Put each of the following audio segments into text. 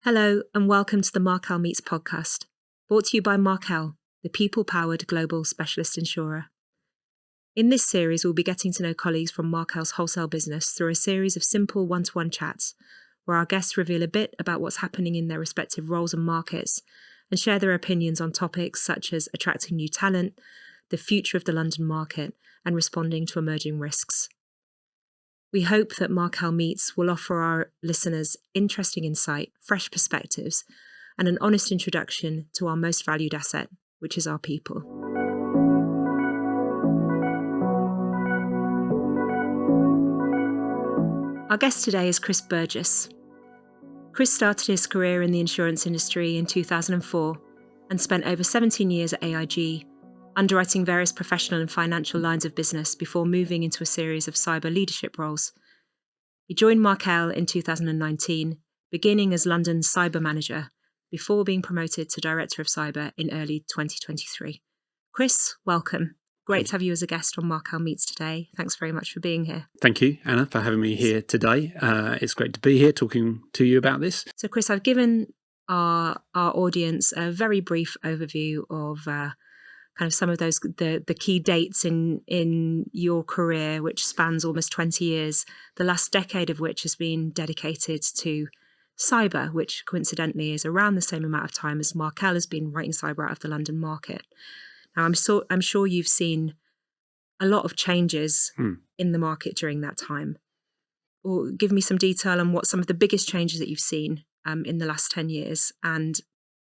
Hello and welcome to the Markel Meets podcast, brought to you by Markel, the people-powered global specialist insurer. In this series, we'll be getting to know colleagues from Markel's wholesale business through a series of simple one-to-one chats, where our guests reveal a bit about what's happening in their respective roles and markets, and share their opinions on topics such as attracting new talent, the future of the London market, and responding to emerging risks. We hope that Markel Meets will offer our listeners interesting insight, fresh perspectives, and an honest introduction to our most valued asset, which is our people. Our guest today is Chris Burgess. Chris started his career in the insurance industry in 2004 and spent over 17 years at AIG, underwriting various professional and financial lines of business before moving into a series of cyber leadership roles. He joined Markel in 2019, beginning as London's cyber manager, before being promoted to Director of Cyber in early 2023. Chris, welcome. Great to have you as a guest on Markel Meets today. Thanks very much for being here. Thank you, Anna, for having me here today. It's great to be here talking to you about this. So, Chris, I've given our audience a very brief overview of kind of some of those the key dates in your career, which spans almost 20 years, the last decade of which has been dedicated to cyber, which coincidentally is around the same amount of time as Markel has been writing cyber out of the London market. Now, I'm sure you've seen a lot of changes in the market during that time. Or give me some detail on what some of the biggest changes that you've seen in the last 10 years and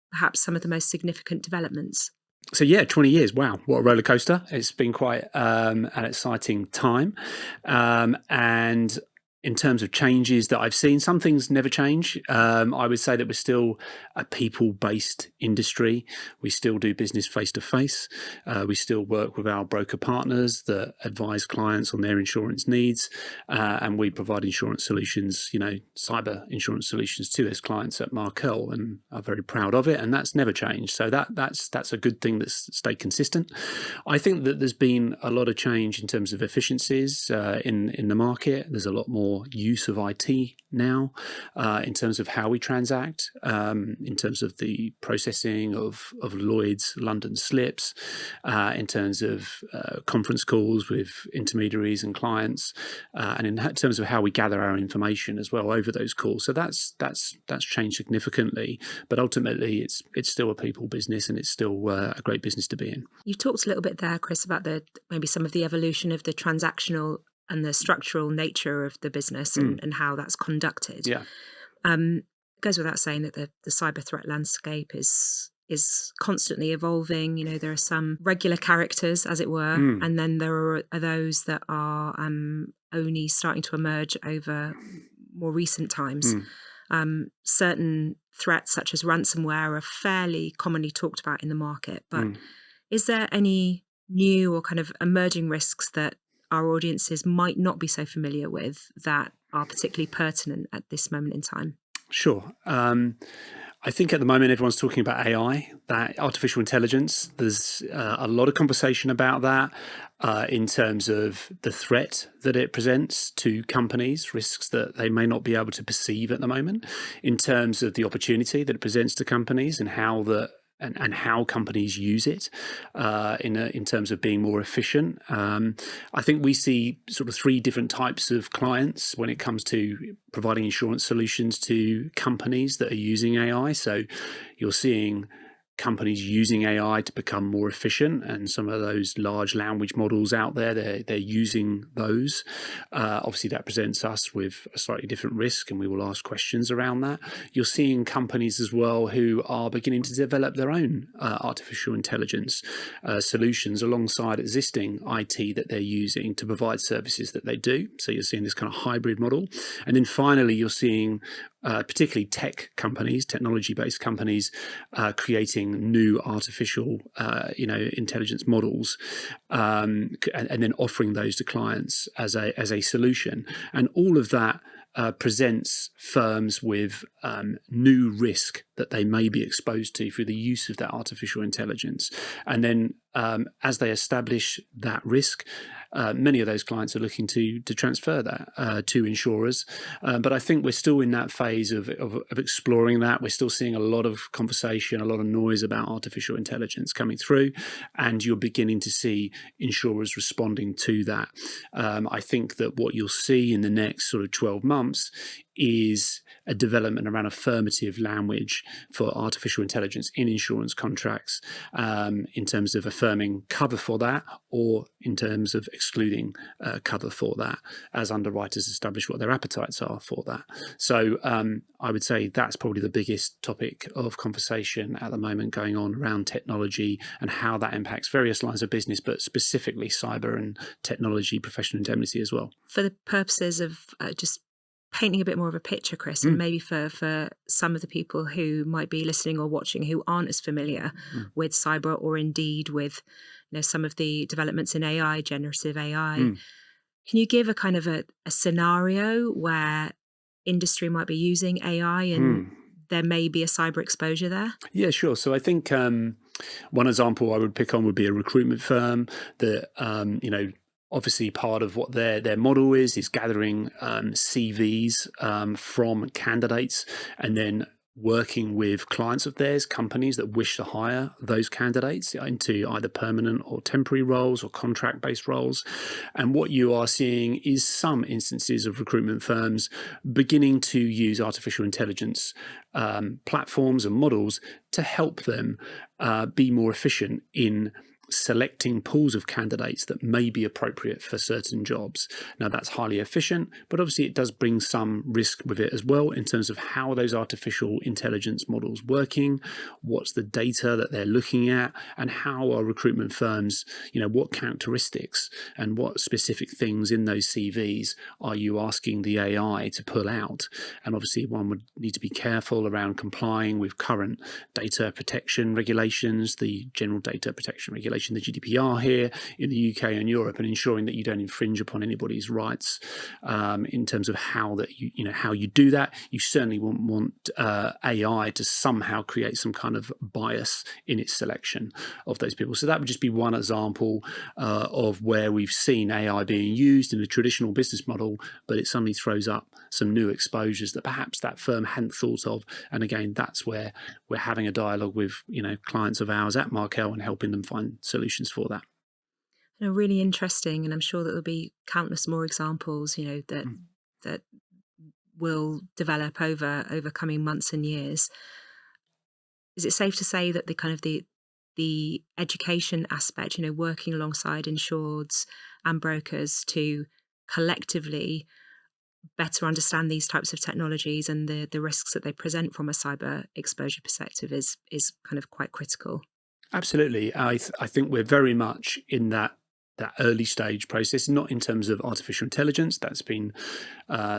perhaps some of the most significant developments. So 20 years. Wow, what a roller coaster. It's been quite an exciting time. And in terms of changes that I've seen, some things never change. I would say that we're still a people-based industry. We still do business face-to-face. We still work with our broker partners that advise clients on their insurance needs. And we provide insurance solutions, cyber insurance solutions to those clients at Markel, and are very proud of it. And that's never changed. So that's a good thing that's stayed consistent. I think that there's been a lot of change in terms of efficiencies in the market. There's a lot more use of IT now in terms of how we transact, in terms of the processing of Lloyd's London slips, in terms of conference calls with intermediaries and clients, and in terms of how we gather our information as well over those calls. So that's changed significantly, but ultimately it's still a people business, and it's still a great business to be in. You talked a little bit there, Chris, about maybe some of the evolution of the transactional and the structural nature of the business and how that's conducted. Yeah. It goes without saying that the cyber threat landscape is constantly evolving. There are some regular characters, as it were, and then there are those that are only starting to emerge over more recent times. Certain threats, such as ransomware, are fairly commonly talked about in the market. But is there any new or kind of emerging risks that our audiences might not be so familiar with that are particularly pertinent at this moment in time? Sure. I think at the moment everyone's talking about AI, that artificial intelligence. There's a lot of conversation about that in terms of the threat that it presents to companies, risks that they may not be able to perceive at the moment, in terms of the opportunity that it presents to companies and how how companies use it in terms of being more efficient. I think we see sort of three different types of clients when it comes to providing insurance solutions to companies that are using AI. So you're seeing companies using AI to become more efficient, and some of those large language models out there, they're using those. Obviously, that presents us with a slightly different risk, and we will ask questions around that. You're seeing companies as well who are beginning to develop their own artificial intelligence solutions alongside existing IT that they're using to provide services that they do. So you're seeing this kind of hybrid model. And then finally, you're seeing particularly tech companies, technology-based companies, creating new artificial, intelligence models, and then offering those to clients as a solution. And all of that presents firms with new risk that they may be exposed to through the use of that artificial intelligence. And then as they establish that risk, many of those clients are looking to transfer that to insurers. But I think we're still in that phase of exploring that. We're still seeing a lot of conversation, a lot of noise about artificial intelligence coming through, and you're beginning to see insurers responding to that. I think that what you'll see in the next sort of 12 months is a development around affirmative language for artificial intelligence in insurance contracts, in terms of affirming cover for that, or in terms of excluding cover for that, as underwriters establish what their appetites are for that. So I would say that's probably the biggest topic of conversation at the moment going on around technology and how that impacts various lines of business, but specifically cyber and technology professional indemnity as well. For the purposes of just painting a bit more of a picture, Chris, and maybe for some of the people who might be listening or watching who aren't as familiar with cyber, or indeed with some of the developments in AI, generative AI, can you give a kind of a scenario where industry might be using AI and there may be a cyber exposure there? Yeah, sure. So I think one example I would pick on would be a recruitment firm that obviously part of what their model is gathering CVs from candidates and then working with clients of theirs, companies that wish to hire those candidates into either permanent or temporary roles or contract-based roles. And what you are seeing is some instances of recruitment firms beginning to use artificial intelligence platforms and models to help them be more efficient in selecting pools of candidates that may be appropriate for certain jobs. Now, that's highly efficient, but obviously it does bring some risk with it as well in terms of how those artificial intelligence models working, what's the data that they're looking at, and how are recruitment firms, what characteristics and what specific things in those CVs are you asking the AI to pull out? And obviously one would need to be careful around complying with current data protection regulations, the General Data Protection Regulation, the GDPR here in the UK and Europe, and ensuring that you don't infringe upon anybody's rights in terms of how you do that. You certainly wouldn't want AI to somehow create some kind of bias in its selection of those people. So that would just be one example of where we've seen AI being used in a traditional business model, but it suddenly throws up some new exposures that perhaps that firm hadn't thought of. And again, that's where we're having a dialogue with clients of ours at Markel and helping them find solutions for that. Really interesting, and I'm sure that there'll be countless more examples, that will develop over coming months and years. Is it safe to say that the education aspect, working alongside insureds and brokers to collectively better understand these types of technologies and the risks that they present from a cyber exposure perspective is kind of quite critical? Absolutely. I think we're very much in that early stage process, not in terms of artificial intelligence. That's been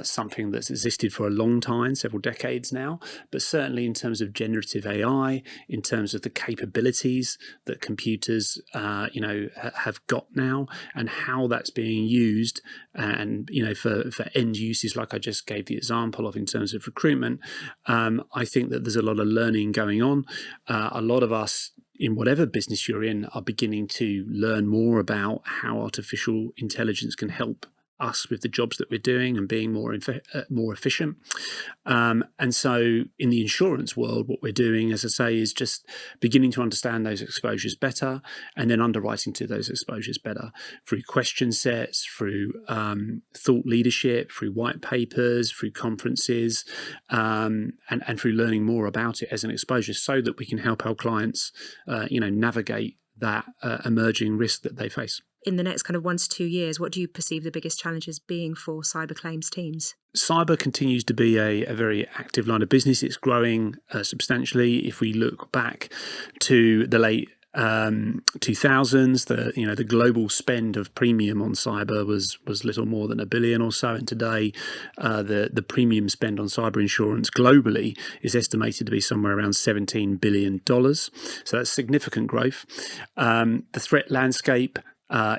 something that's existed for a long time, several decades now, but certainly in terms of generative AI, in terms of the capabilities that computers have got now and how that's being used, and for end uses like I just gave the example of in terms of recruitment. I think that there's a lot of learning going on. A lot of us in whatever business you're in are beginning to learn more about how artificial intelligence can help us with the jobs that we're doing and being more efficient. And so in the insurance world, what we're doing, as I say, is just beginning to understand those exposures better and then underwriting to those exposures better through question sets, through thought leadership, through white papers, through conferences, and through learning more about it as an exposure so that we can help our clients, navigate that emerging risk that they face. In the next kind of 1 to 2 years, what do you perceive the biggest challenges being for cyber claims teams? Cyber continues to be a very active line of business. It's growing substantially. If we look back to the late 2000s, the global spend of premium on cyber was little more than $1 billion or so, and today the premium spend on cyber insurance globally is estimated to be somewhere around $17 billion. So that's significant growth. The threat landscape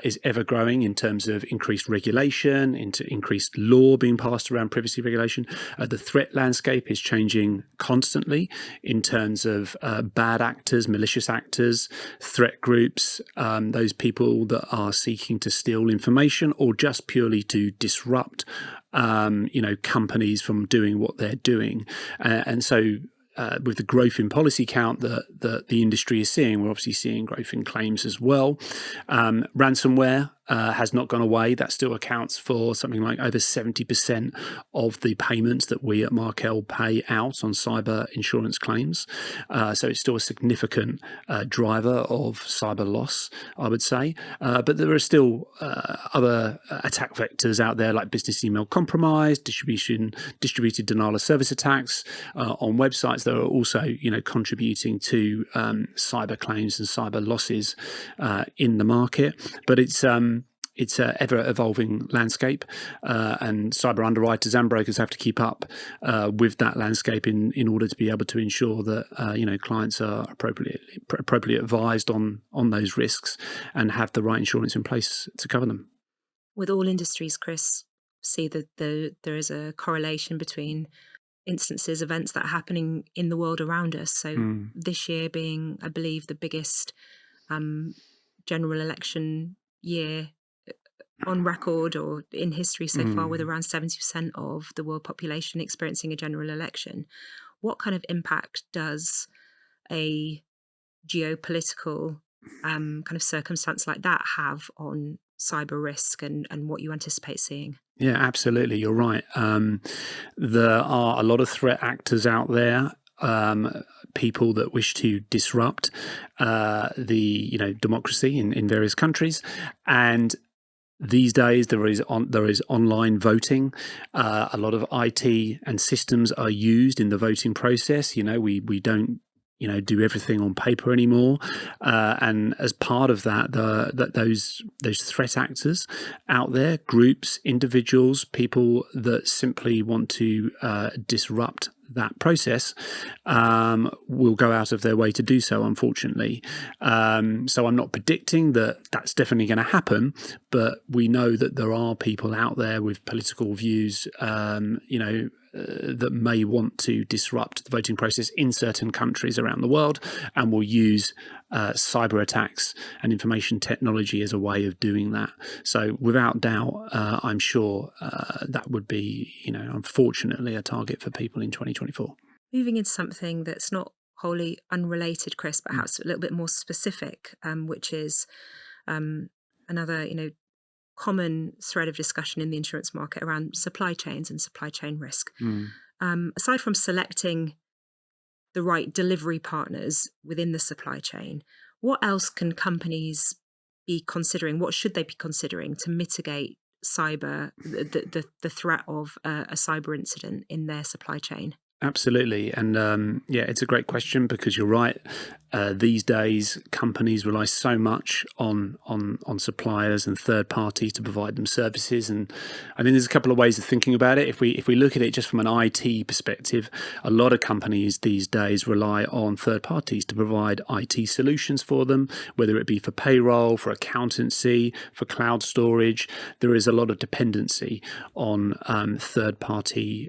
is ever growing in terms of increased regulation, into increased law being passed around privacy regulation. The threat landscape is changing constantly in terms of bad actors, malicious actors, threat groups, those people that are seeking to steal information or just purely to disrupt companies from doing what they're doing. And so with the growth in policy count that the industry is seeing, we're obviously seeing growth in claims as well. Ransomware has not gone away. That still accounts for something like over 70% of the payments that we at Markel pay out on cyber insurance claims. So it's still a significant driver of cyber loss, I would say. But there are still other attack vectors out there like business email compromise, distributed denial of service attacks on websites that are also, contributing to cyber claims and cyber losses in the market. But it's an ever-evolving landscape, and cyber underwriters and brokers have to keep up with that landscape in order to be able to ensure that clients are appropriately advised on those risks and have the right insurance in place to cover them. With all industries, Chris, see that there is a correlation between instances, events that are happening in the world around us. So this year being, I believe, the biggest general election year on record or in history so far, with around 70% of the world population experiencing a general election. What kind of impact does a geopolitical kind of circumstance like that have on cyber risk and what you anticipate seeing? Yeah, absolutely. You're right. There are a lot of threat actors out there, people that wish to disrupt the democracy in various countries, and these days there is online voting. A lot of IT and systems are used in the voting process. We don't do everything on paper anymore, and as part of that, those threat actors out there, groups, individuals, people that simply want to disrupt that process, will go out of their way to do so, unfortunately. So I'm not predicting that that's definitely going to happen, but we know that there are people out there with political views, that may want to disrupt the voting process in certain countries around the world, and will use cyber attacks and information technology as a way of doing that. So without doubt, I'm sure that would be, unfortunately, a target for people in 2024. Moving into something that's not wholly unrelated, Chris, but perhaps a little bit more specific, which is another, common thread of discussion in the insurance market around supply chains and supply chain risk. Aside from selecting the right delivery partners within the supply chain, what else can companies be considering? What should they be considering to mitigate the threat of a cyber incident in their supply chain? Absolutely. And it's a great question, because you're right. These days, companies rely so much on suppliers and third parties to provide them services. And I think there's a couple of ways of thinking about it. If we look at it just from an IT perspective, a lot of companies these days rely on third parties to provide IT solutions for them, whether it be for payroll, for accountancy, for cloud storage. There is a lot of dependency on third parties.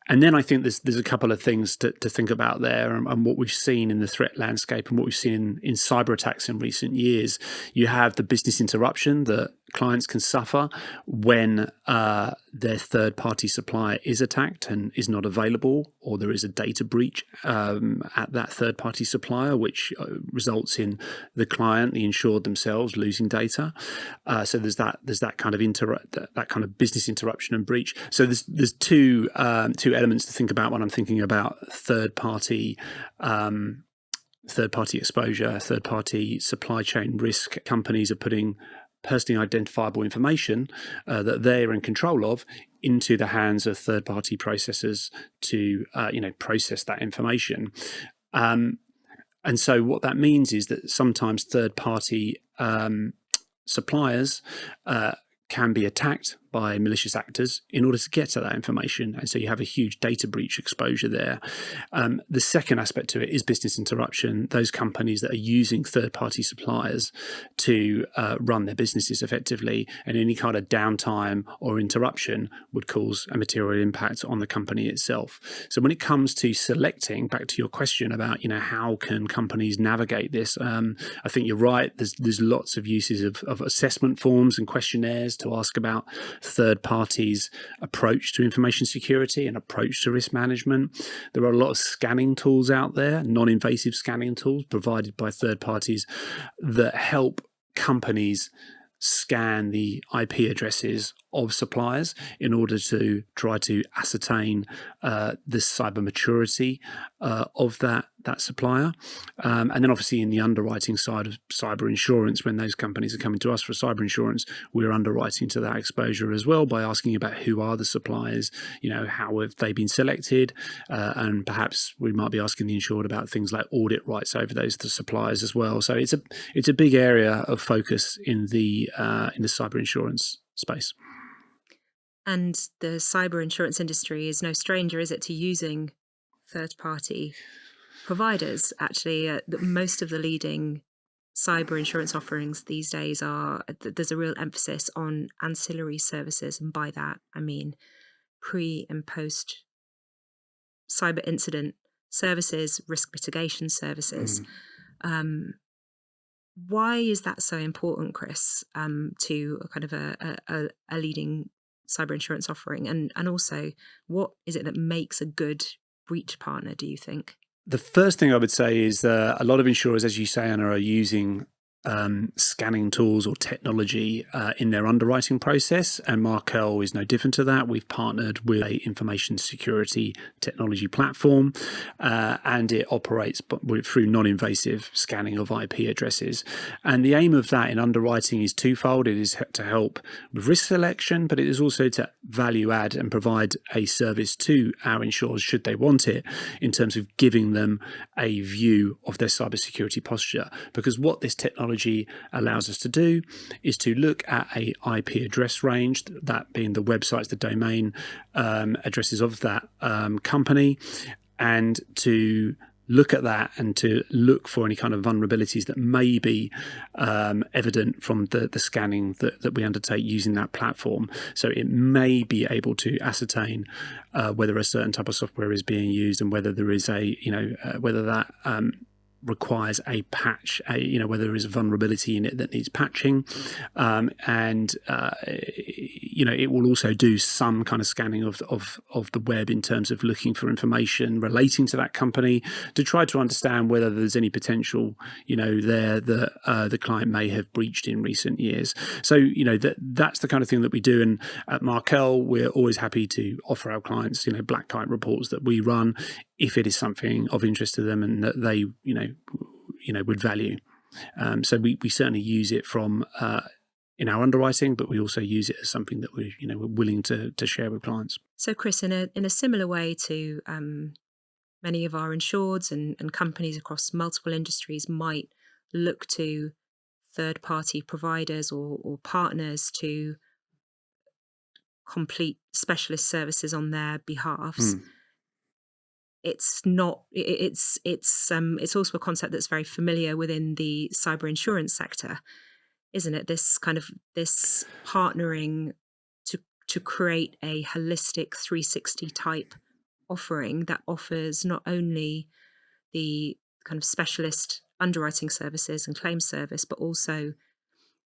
And then I think there's a couple of things to think about there, and what we've seen in the threat landscape and what we've seen in cyber attacks in recent years. You have the business interruption that clients can suffer when their third-party supplier is attacked and is not available, or there is a data breach at that third-party supplier, which results in the client, the insured themselves, losing data. So there's that kind of business interruption and breach. So there's two elements to think about when I'm thinking about third-party exposure, third-party supply chain risk. Companies are putting personally identifiable information that they're in control of into the hands of third-party processors to process that information. And so what that means is that sometimes third-party suppliers can be attacked by malicious actors in order to get to that information. And so you have a huge data breach exposure there. The second aspect to it is business interruption. Those companies that are using third-party suppliers to run their businesses effectively, and any kind of downtime or interruption would cause a material impact on the company itself. So when it comes to selecting, back to your question about, how can companies navigate this? I think you're right. There's lots of uses of assessment forms and questionnaires to ask about third parties' approach to information security and approach to risk management. There are a lot of scanning tools out there, non-invasive scanning tools provided by third parties that help companies scan the IP addresses of suppliers in order to try to ascertain the cyber maturity of that supplier. And then obviously in the underwriting side of cyber insurance, when those companies are coming to us for cyber insurance, we're underwriting to that exposure as well by asking about who are the suppliers, how have they been selected, and perhaps we might be asking the insured about things like audit rights over the suppliers as well. So it's a big area of focus in the cyber insurance space. And the cyber insurance industry is no stranger, is it, to using third-party providers? Actually, most of the leading cyber insurance offerings these days there's a real emphasis on ancillary services, and by that I mean pre and post cyber incident services, risk mitigation services. Why is that so important, Chris, to a kind of a leading cyber insurance offering? And also, what is it that makes a good breach partner, do you think? The first thing I would say is that a lot of insurers, as you say, Anna, are using scanning tools or technology in their underwriting process, and Markel is no different to that. We've partnered with a information security technology platform, and it operates through non-invasive scanning of IP addresses. And the aim of that in underwriting is twofold. It is to help with risk selection, but it is also to value add and provide a service to our insurers should they want it, in terms of giving them a view of their cybersecurity posture. Because what this technology allows us to do is to look at a IP address range, that being the websites, the domain addresses of that company, and to look at that and to look for any kind of vulnerabilities that may be evident from the scanning that we undertake using that platform. So it may be able to ascertain whether a certain type of software is being used, and whether there is whether that requires a patch, whether there is a vulnerability in it that needs patching, and it will also do some kind of scanning of the web in terms of looking for information relating to that company to try to understand whether there's any potential there that the client may have breached in recent years. So that's the kind of thing that we do. And at Markel, we're always happy to offer our clients black kite reports that we run if it is something of interest to them and that they would value. So we certainly use it from in our underwriting, but we also use it as something that we're willing to share with clients. So Chris, in a similar way to many of our insureds and companies across multiple industries might look to third-party providers or partners to complete specialist services on their behalfs. It's also a concept that's very familiar within the cyber insurance sector, isn't it? This partnering to create a holistic 360 type offering that offers not only the kind of specialist underwriting services and claim service, but also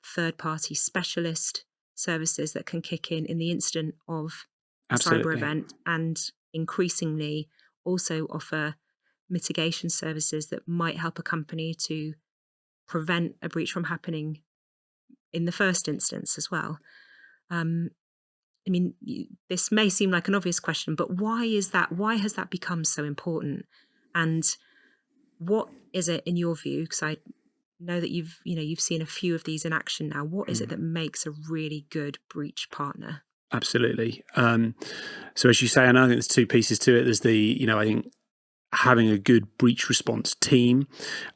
third-party specialist services that can kick in the instant of a cyber event, and increasingly also offer mitigation services that might help a company to prevent a breach from happening in the first instance as well. This may seem like an obvious question, but why is that? Why has that become so important? And what is it, in your view? Because I know that you've seen a few of these in action now. What is it that makes a really good breach partner? Absolutely. So as you say, and I think there's two pieces to it. There's I think having a good breach response team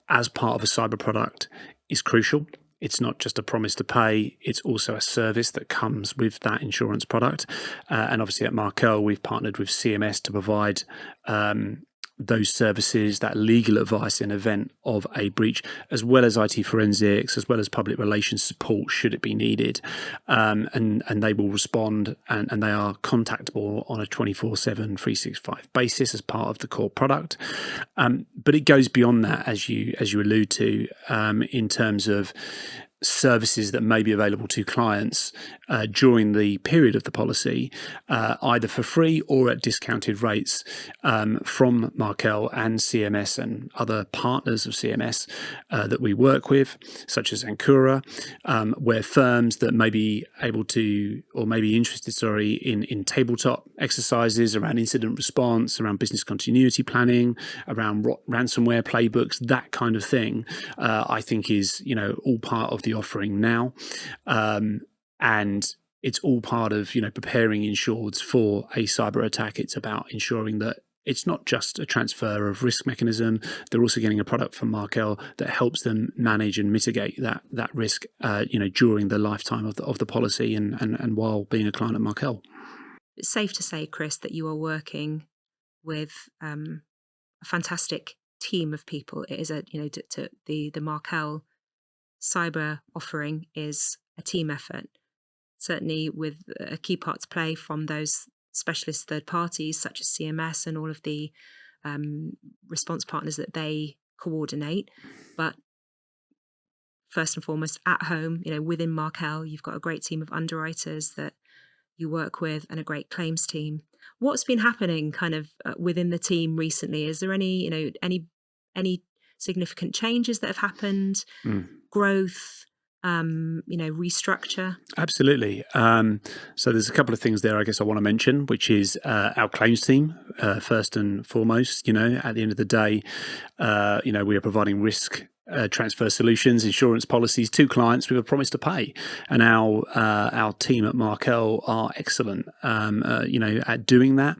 as part of a cyber product is crucial. It's not just a promise to pay, it's also a service that comes with that insurance product. And obviously at Markel, we've partnered with CMS to provide those services, that legal advice in event of a breach, as well as IT forensics, as well as public relations support should it be needed. And they will respond, and they are contactable on a 24/7, 365 basis as part of the core product. But it goes beyond that, as you allude to, in terms of services that may be available to clients during the period of the policy, either for free or at discounted rates, from Markel and CMS and other partners of CMS that we work with, such as Ancura, where firms that may be able to, or may be interested, in tabletop exercises around incident response, around business continuity planning, around ransomware playbooks, that kind of thing, I think is, all part of the offering now. And it's all part of, preparing insureds for a cyber attack. It's about ensuring that it's not just a transfer of risk mechanism. They're also getting a product from Markel that helps them manage and mitigate that risk, during the lifetime of the policy and while being a client at Markel. It's safe to say, Chris, that you are working with a fantastic team of people. It is the Markel cyber offering is a team effort, certainly with a key part to play from those specialist third parties such as CMS and all of the response partners that they coordinate. But first and foremost, at home, within Markel, you've got a great team of underwriters that you work with and a great claims team. What's been happening kind of within the team recently? Is there any significant changes that have happened? Growth, restructure? Absolutely. So there's a couple of things there I guess I want to mention, which is our claims team, first and foremost. At the end of the day, we are providing risk transfer solutions, insurance policies to clients with a promise to pay, and our team at Markel are excellent, at doing that.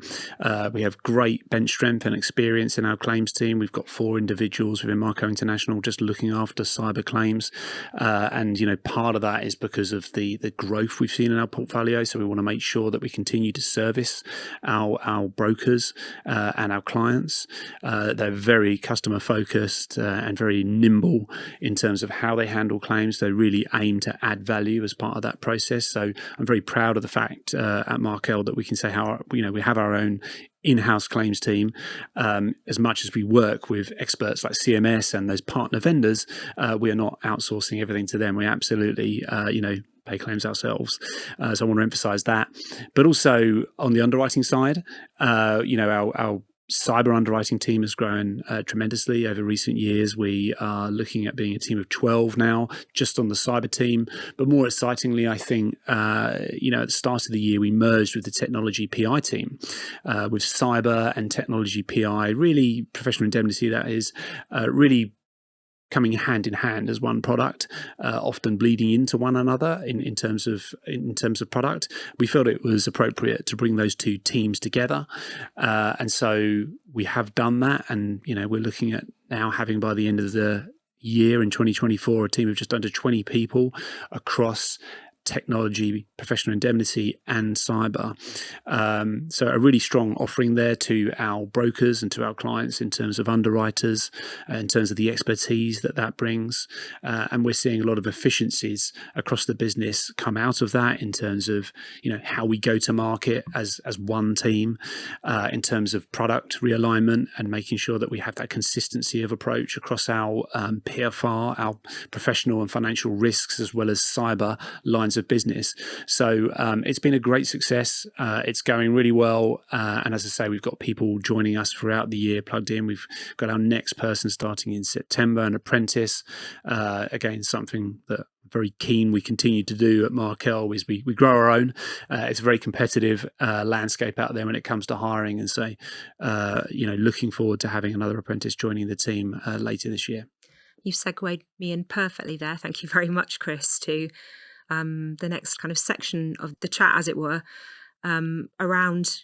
We have great bench strength and experience in our claims team. We've got 4 individuals within Markel International just looking after cyber claims, and part of that is because of the growth we've seen in our portfolio. So we want to make sure that we continue to service our brokers and our clients. They're very customer focused and very nimble in terms of how they handle claims. They really aim to add value as part of that process. So I'm very proud of the fact at Markel that we can say we have our own in-house claims team. As much as we work with experts like CMS and those partner vendors, we are not outsourcing everything to them. We absolutely pay claims ourselves. So I want to emphasize that. But also on the underwriting side, our cyber underwriting team has grown tremendously over recent years. We are looking at being a team of 12 now, just on the cyber team. But more excitingly, I think, at the start of the year, we merged with the technology PI team, with cyber and technology PI, really professional indemnity, that is, really coming hand in hand as one product, often bleeding into one another in terms of product. We felt it was appropriate to bring those two teams together, and so we have done that. And we're looking at now having, by the end of the year in 2024, a team of just under 20 people across technology, professional indemnity, and cyber. So a really strong offering there to our brokers and to our clients in terms of underwriters, in terms of the expertise that brings. And we're seeing a lot of efficiencies across the business come out of that in terms of, how we go to market as one team, in terms of product realignment and making sure that we have that consistency of approach across our PFR, our professional and financial risks, as well as cyber lines of business. So it's been a great success. It's going really well. And as I say, we've got people joining us throughout the year plugged in. We've got our next person starting in September, an apprentice. Again, something that very keen we continue to do at Markel is we grow our own. It's a very competitive landscape out there when it comes to hiring. And so, looking forward to having another apprentice joining the team later this year. You've segued me in perfectly there. Thank you very much, Chris, to the next kind of section of the chat, as it were, around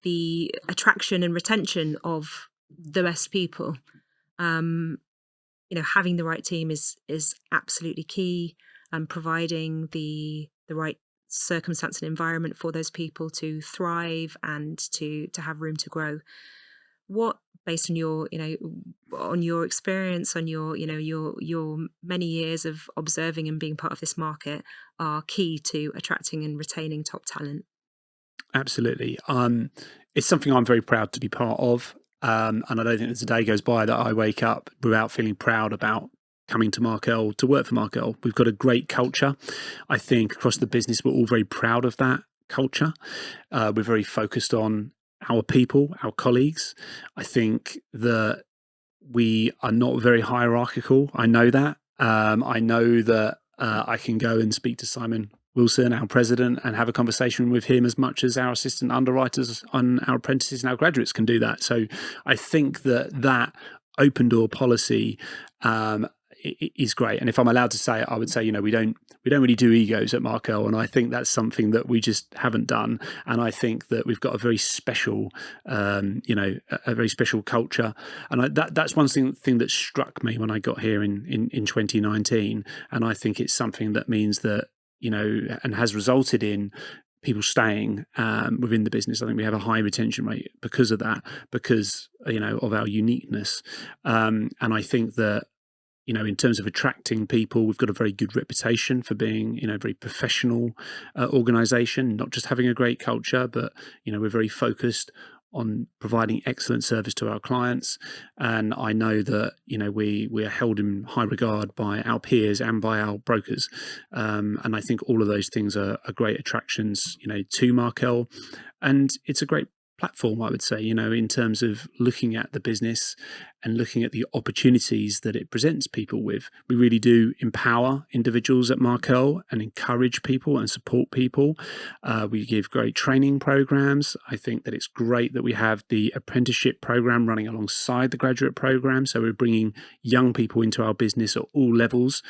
the attraction and retention of the best people. having the right team is absolutely key, and providing the right circumstance and environment for those people to thrive and to have room to grow. What, based on your experience, on your many years of observing and being part of this market, are key to attracting and retaining top talent? Absolutely. It's something I'm very proud to be part of. And I don't think there's a day goes by that I wake up without feeling proud about coming to Markel, to work for Markel. We've got a great culture. I think across the business, we're all very proud of that culture. We're very focused on our people, our colleagues. I think that we are not very hierarchical. I know that. I know that I can go and speak to Simon Wilson, our president, and have a conversation with him as much as our assistant underwriters and our apprentices and our graduates can do that. So I think that open door policy is great. And if I'm allowed to say it, I would say, we don't really do egos at Markel, and I think that's something that we just haven't done. And I think that we've got a very special, a very special culture. And that's one thing that struck me when I got here in 2019. And I think it's something that means that, and has resulted in people staying within the business. I think we have a high retention rate because of that, because, of our uniqueness. And I think that, in terms of attracting people, we've got a very good reputation for being, a very professional organisation, not just having a great culture, but, we're very focused on providing excellent service to our clients. And I know that, we are held in high regard by our peers and by our brokers. And I think all of those things are great attractions, to Markel. And it's a great platform, I would say, in terms of looking at the business and looking at the opportunities that it presents people with. We really do empower individuals at Markel and encourage people and support people. We give great training programs. I think that it's great that we have the apprenticeship program running alongside the graduate program. So we're bringing young people into our business at all levels.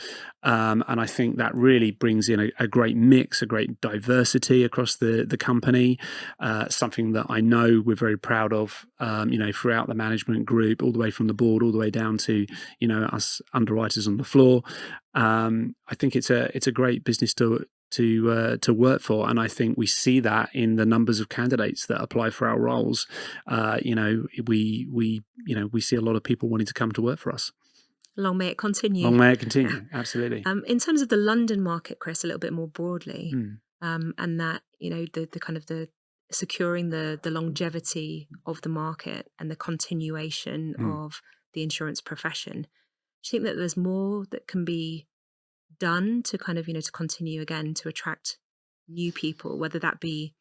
And I think that really brings in a great mix, a great diversity across the company, something that I know we're very proud of, throughout the management group, all the way from the board, all the way down to, us underwriters on the floor. I think it's a great business to work for, and I think we see that in the numbers of candidates that apply for our roles. We see a lot of people wanting to come to work for us. Long may it continue. Long may it continue. Absolutely. In terms of the London market, Chris, a little bit more broadly, and that the kind of the securing the longevity of the market and the continuation of the insurance profession. Do you think that there's more that can be done to kind of, to continue again to attract new people, whether that be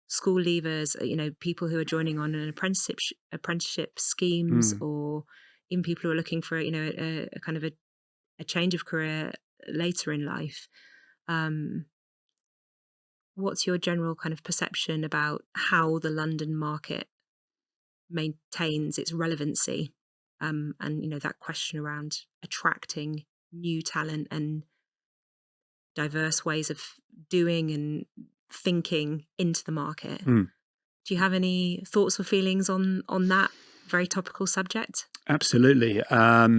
school leavers, people who are joining on an apprenticeship schemes, or even people who are looking for, a kind of a change of career later in life? What's your general kind of perception about how the London market maintains its relevancy? And, that question around attracting new talent and diverse ways of doing and thinking into the market. Do you have any thoughts or feelings on that very topical subject? Absolutely. I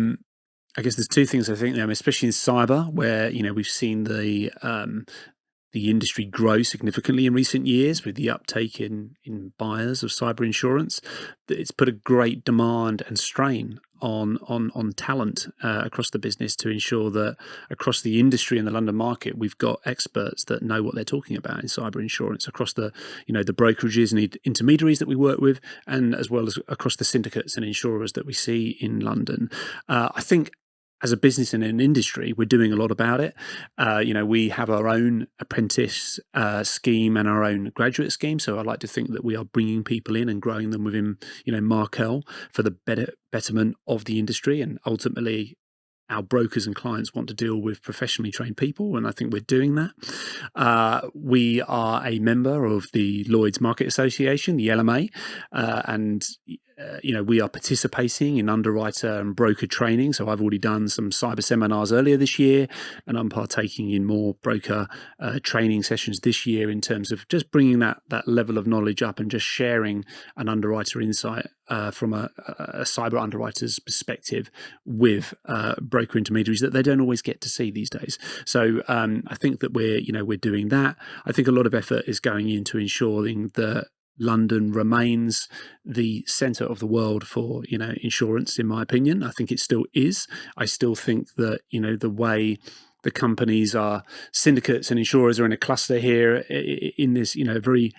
guess there's two things I think, especially in cyber, where, we've seen the industry grow significantly in recent years with the uptake in buyers of cyber insurance. It's put a great demand and strain on talent across the business to ensure that across the industry and the London market, we've got experts that know what they're talking about in cyber insurance across the, the brokerages and intermediaries that we work with, and as well as across the syndicates and insurers that we see in London. I think as a business and an industry, we're doing a lot about it. We have our own apprentice scheme and our own graduate scheme. So I like to think that we are bringing people in and growing them within, Markel for the betterment of the industry. And ultimately, our brokers and clients want to deal with professionally trained people, and I think we're doing that. We are a member of the Lloyd's Market Association, the LMA, and we are participating in underwriter and broker training. So I've already done some cyber seminars earlier this year, and I'm partaking in more broker training sessions this year in terms of just bringing that level of knowledge up and just sharing an underwriter insight from a cyber underwriter's perspective with broker intermediaries that they don't always get to see these days. So I think that we're doing that. I think a lot of effort is going into ensuring that London remains the centre of the world for insurance. In my opinion, I think it still is. I still think that the way the companies are syndicates and insurers are in a cluster here in this very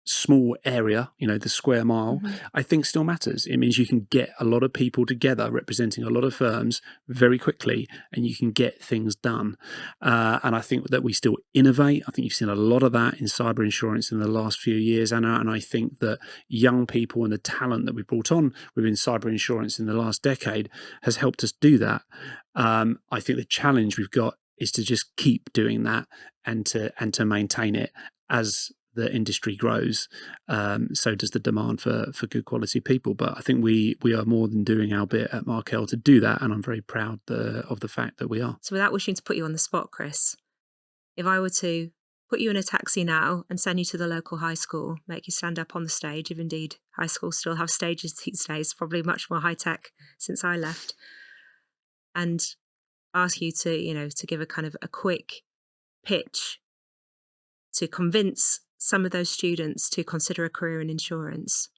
small area, the square mile, I think still matters. It means you can get a lot of people together representing a lot of firms very quickly, and you can get things done. And I think that we still innovate. I think you've seen a lot of that in cyber insurance in the last few years, Anna. And I think that young people and the talent that we brought on within cyber insurance in the last decade has helped us do that. I think the challenge we've got is to just keep doing that and to maintain it as the industry grows. So does the demand for good quality people. But I think we are more than doing our bit at Markel to do that, and I'm very proud of the fact that we are. So without wishing to put you on the spot, Chris, if I were to put you in a taxi now and send you to the local high school, make you stand up on the stage, if indeed high schools still have stages these days, probably much more high tech since I left, and ask you to give a kind of a quick pitch to convince some of those students to consider a career in insurance,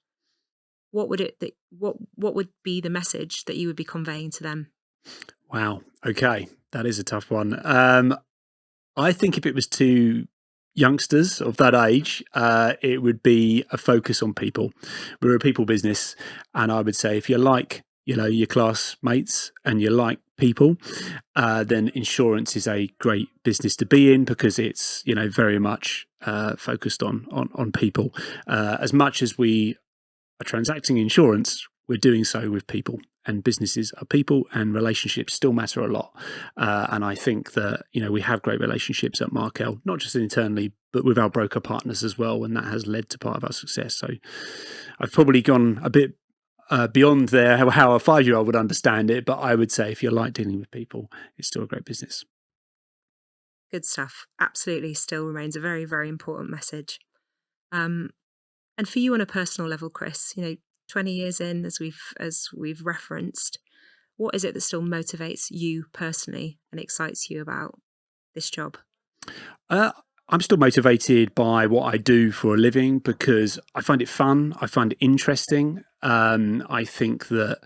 what would be the message that you would be conveying to them? Wow. Okay. That is a tough one. I think if it was to youngsters of that age, it would be a focus on people. We're a people business, and I would say if you like your classmates and you like people, then insurance is a great business to be in, because it's very much focused on people. As much as we are transacting insurance, we're doing so with people, and businesses are people, and relationships still matter a lot. And I think that we have great relationships at Markel, not just internally but with our broker partners as well, and that has led to part of our success. So I've probably gone a bit beyond there how a 5-year-old would understand it, but I would say if you like dealing with people, it's still a great business. Good stuff. Absolutely, still remains a very, very important message. And for you on a personal level, Chris, 20 years in, as we've referenced, what is it that still motivates you personally and excites you about this job? I'm still motivated by what I do for a living because I find it fun. I find it interesting. I think that,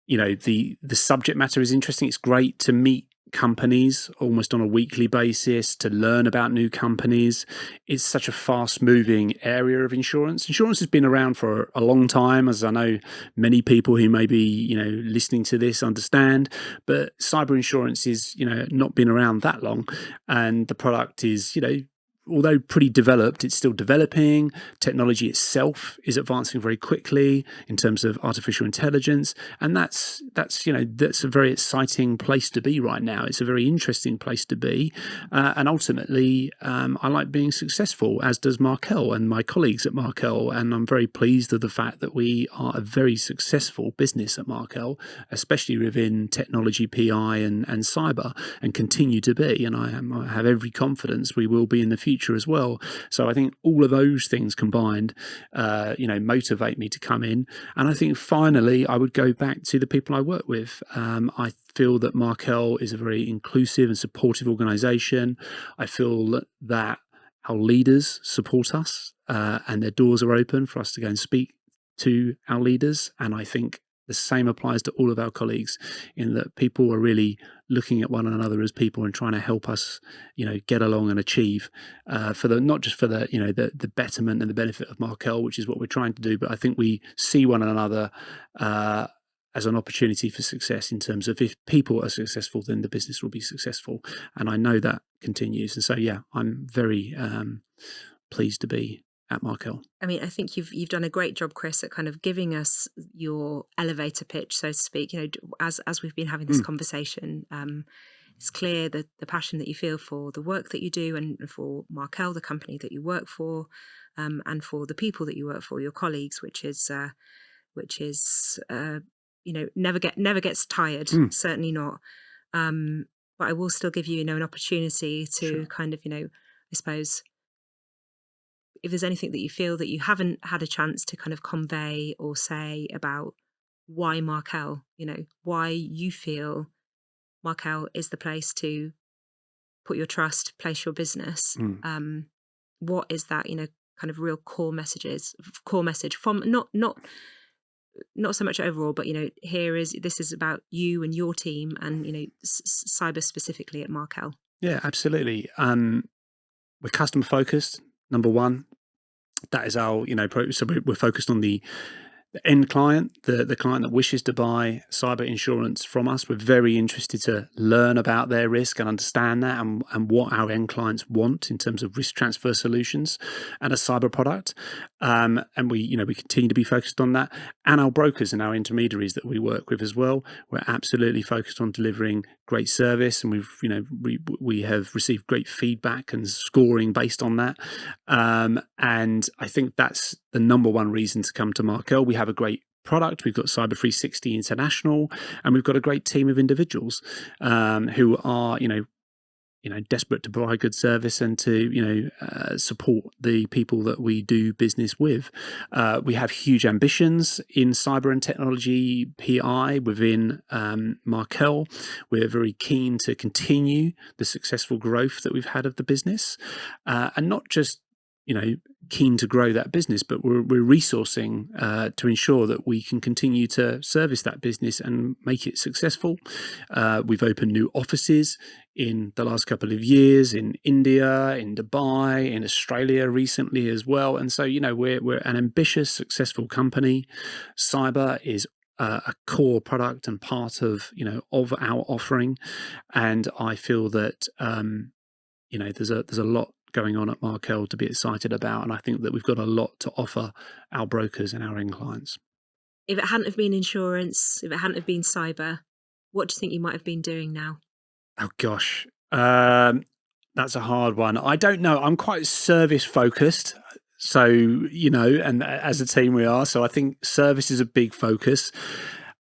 the subject matter is interesting. It's great to meet companies almost on a weekly basis, to learn about new companies. It's such a fast moving area of insurance. Insurance has been around for a long time, as I know many people who may be, listening to this understand, but cyber insurance is, not been around that long. And the product is, although pretty developed, it's still developing. Technology itself is advancing very quickly in terms of artificial intelligence, and that's a very exciting place to be right now. It's a very interesting place to be, and ultimately, I like being successful, as does Markel and my colleagues at Markel, and I'm very pleased with the fact that we are a very successful business at Markel, especially within technology, PI, and cyber, and continue to be. And I have every confidence we will be in the future as well. So I think all of those things combined, motivate me to come in. And I think finally, I would go back to the people I work with. I feel that Markel is a very inclusive and supportive organisation. I feel that our leaders support us, and their doors are open for us to go and speak to our leaders. And I think the same applies to all of our colleagues, in that people are really looking at one another as people and trying to help us, get along and achieve not just for the betterment and the benefit of Markel, which is what we're trying to do, but I think we see one another as an opportunity for success, in terms of if people are successful, then the business will be successful. And I know that continues. And so, I'm very pleased to be at Markel. I mean, I think you've done a great job, Chris, at kind of giving us your elevator pitch, so to speak. As we've been having this conversation, it's clear that the passion that you feel for the work that you do and for Markel, the company that you work for, and for the people that you work for, your colleagues, which is never gets tired. Certainly not. But I will still give you, an opportunity to kind of, I suppose, if there's anything that you feel that you haven't had a chance to kind of convey or say about why Markel, why you feel Markel is the place to put your trust, place your business. What is that, kind of real core message from not so much overall, but this is about you and your team and cyber specifically at Markel. Yeah, absolutely. We're customer focused, number one. That is our, so we're focused on the end client, the client that wishes to buy cyber insurance from us. We're very interested to learn about their risk and understand that and what our end clients want in terms of risk transfer solutions and a cyber product. And we continue to be focused on that. And our brokers and our intermediaries that we work with as well. We're absolutely focused on delivering great service, and we have received great feedback and scoring based on that. And I think that's the number one reason to come to Markel. We have a great product. We've got Cyber 360 International, and we've got a great team of individuals who are, desperate to provide good service and to, support the people that we do business with. We have huge ambitions in cyber and technology PI within Markel. We're very keen to continue the successful growth that we've had of the business, and not just keen to grow that business, but we're resourcing to ensure that we can continue to service that business and make it successful. We've opened new offices in the last couple of years in India, in Dubai, in Australia recently as well. And so, we're an ambitious, successful company. Cyber is a core product and part of our offering. And I feel that there's a lot going on at Markel to be excited about, and I think that we've got a lot to offer our brokers and our end clients. If it hadn't have been insurance, if it hadn't have been cyber, what do you think you might have been doing now? Oh gosh, that's a hard one. I don't know. I'm quite service focused, so and as a team we are. So I think service is a big focus.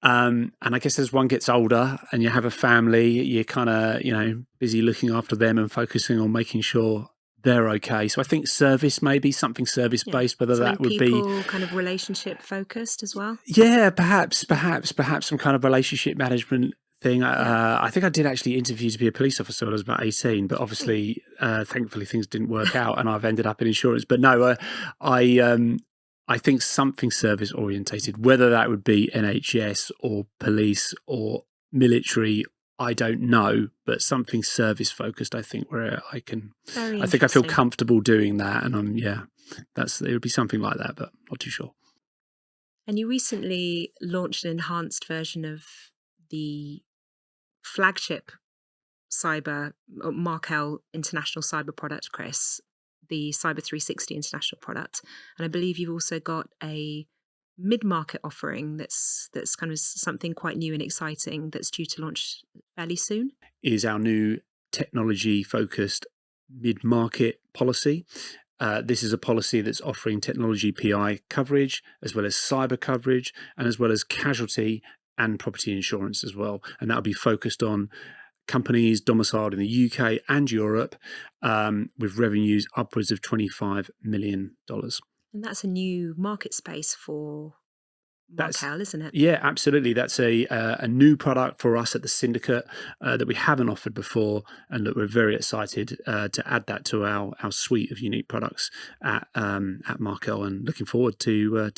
And I guess as one gets older and you have a family, you're kind of busy looking after them and focusing on making sure they're okay. So I think service, maybe something service based, whether something that would people, be kind of relationship focused as well. Yeah, perhaps some kind of relationship management thing. I think I did actually interview to be a police officer when I was about 18, but obviously, thankfully, things didn't work out, and I've ended up in insurance. But no, I think something service orientated, whether that would be NHS or police or military, I don't know, but something service focused. I think where I feel comfortable doing that, and it would be something like that, but not too sure. And you recently launched an enhanced version of the flagship cyber Markel international cyber product, Chris, the Cyber 360 international product, and I believe you've also got a mid-market offering that's kind of something quite new and exciting that's due to launch fairly soon. Is our new technology-focused mid-market policy. This is a policy that's offering technology PI coverage, as well as cyber coverage, and as well as casualty and property insurance as well. And that'll be focused on companies domiciled in the UK and Europe, with revenues upwards of $25 million. And that's a new market space for Markel, isn't it? Yeah, absolutely. That's a new product for us at the syndicate that we haven't offered before, and that we're very excited to add that to our suite of unique products at Markel, and looking forward to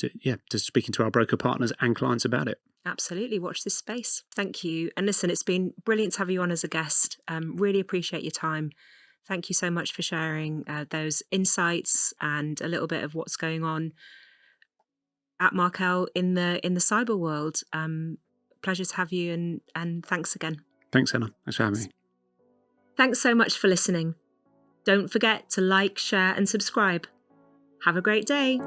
speaking to our broker partners and clients about it. Absolutely. Watch this space. Thank you. And listen, it's been brilliant to have you on as a guest. Really appreciate your time. Thank you so much for sharing those insights and a little bit of what's going on at Markel in the cyber world. Pleasure to have you, and thanks again. Thanks, Anna. Thanks for having me. Thanks so much for listening. Don't forget to like, share, and subscribe. Have a great day.